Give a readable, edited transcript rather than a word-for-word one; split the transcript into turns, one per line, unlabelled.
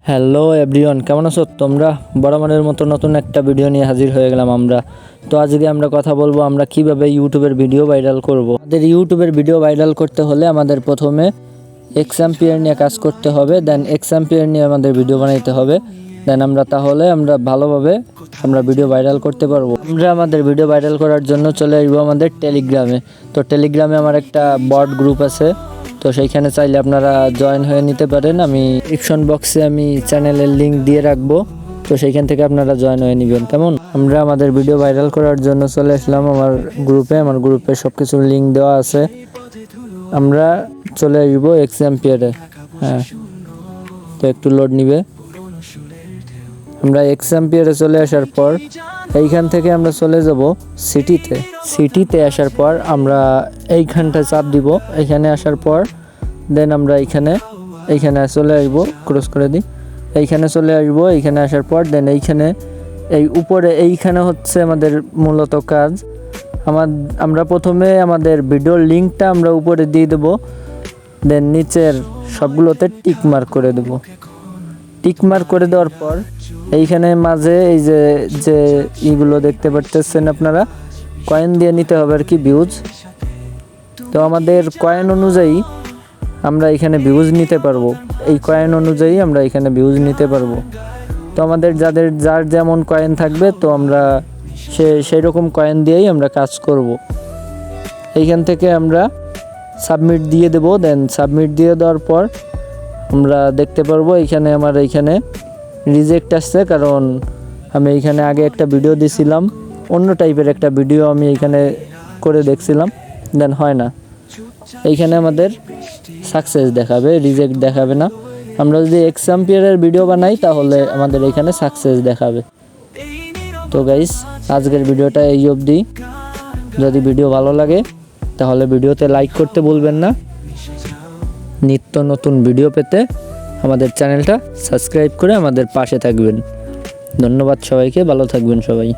Hello everyone, কেমন আছো তোমরা? বরাবরের মতো নতুন একটা ভিডিও নিয়ে হাজির হয়ে গেলাম আমরা। তো আজকে আমরা কথা বলবো আমরা কিভাবে ইউটিউবের ভিডিও ভাইরাল করব। আমাদের ইউটিউবের ভিডিও ভাইরাল করতে হলে আমাদের প্রথমে Xempire নিয়ে কাজ করতে হবে, দেন Xempire নিয়ে আমাদের ভিডিও বানাইতে হবে, দেন আমরা ভালোভাবে ভিডিও ভাইরাল করতে পারবো। আমরা আমাদের ভিডিও ভাইরাল করার জন্য চলে আসবো আমাদের টেলিগ্রামে। তো টেলিগ্রামে আমার একটা বট গ্রুপ আছে, তো সেইখানে চাইলে আপনারা জয়েন হয়ে নিতে পারেন। আমি ডিসক্রিপশন বক্সে আমি চ্যানেলের লিঙ্ক দিয়ে রাখবো, তো সেইখান থেকে আপনারা জয়েন হয়ে নেবেন। কেমন? আমরা আমাদের ভিডিও ভাইরাল করার জন্য চলে আসলাম আমার গ্রুপে সব কিছুর লিঙ্ক দেওয়া আছে। আমরা চলে আসবো Xempire। হ্যাঁ, তো একটু লোড নিবে। আমরা Xempire চলে আসার পর এইখান থেকে আমরা চলে যাব সিটিতে আসার পর আমরা এইখানটা চাপ দিব। এইখানে আসার পর দেন আমরা এইখানে চলে আসবো, ক্রস করে দিই। এইখানে চলে আসবো, এইখানে আসার পর দেন এইখানে এই উপরে এইখানে হচ্ছে আমাদের মূলত কাজ। আমরা প্রথমে আমাদের ভিডিওর লিঙ্কটা আমরা উপরে দিয়ে দেবো, দেন নিচের সবগুলোতে টিক মার্ক করে দেবো। টিক মার্ক করে দেওয়ার পর এইখানে মাঝে এই যে এইগুলো দেখতে পাচ্ছেন আপনারা, কয়েন দিয়ে নিতে হবে আর কি, ভিউজ। তো আমাদের কয়েন অনুযায়ী আমরা এখানে ভিউজ নিতে পারবো, এই কয়েন অনুযায়ী আমরা এখানে ভিউজ নিতে পারবো। তো আমাদের যার যেমন কয়েন থাকবে, তো আমরা সেই রকম কয়েন দিয়েই আমরা কাজ করব। এইখান থেকে আমরা সাবমিট দিয়ে দেব। দেন সাবমিট দিয়ে দেওয়ার পর আমরা দেখতে পারবো এইখানে রিজেক্ট আসছে, কারণ আমি এইখানে আগে একটা ভিডিও দিছিলাম, অন্য টাইপের একটা ভিডিও আমি এইখানে করে দেখছিলাম, দেন হয় না। এইখানে আমাদের সাকসেস দেখাবে, রিজেক্ট দেখাবে না। আমরা যদি Xempire ভিডিও বানাই তাহলে আমাদের এইখানে সাকসেস দেখাবে। তো গাইস, আজকের ভিডিওটা এই অবধি। যদি ভিডিও ভালো লাগে তাহলে ভিডিওতে লাইক করতে ভুলবেন না। নিত্য নতুন ভিডিও পেতে আমাদের চ্যানেলটা সাবস্ক্রাইব করে আমাদের পাশে থাকবেন। ধন্যবাদ সবাইকে, ভালো থাকবেন সবাই।